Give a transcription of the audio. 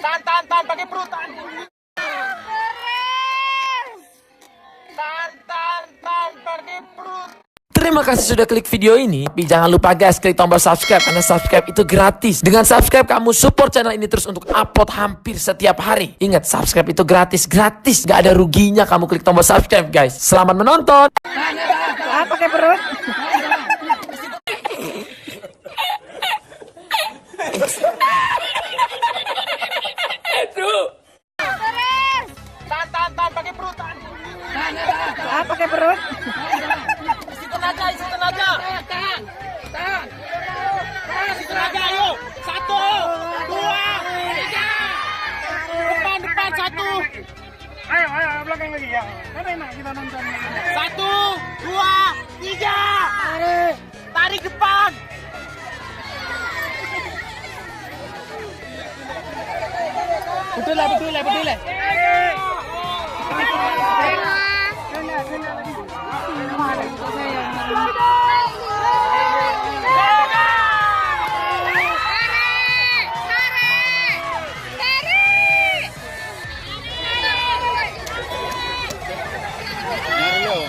Tahan, pakai perut. Tahan, pakai perut. Terima kasih sudah klik video ini. Tapi jangan lupa guys, klik tombol subscribe karena subscribe itu gratis. Dengan subscribe kamu support channel ini terus untuk upload hampir setiap hari. Ingat, subscribe itu gratis, gak ada ruginya kamu klik tombol subscribe guys. Selamat menonton. Pakai perut. Tahan, pakai perut. Pakai perut. Isi tenaga. Tahan. Isi tenaga, ayo. 1, 2, 3. Depan 1. Ayo, belakang lagi ya. Mana enak kita nonton. 1, 2, 3. Tarik depan. Betul lah. Rio.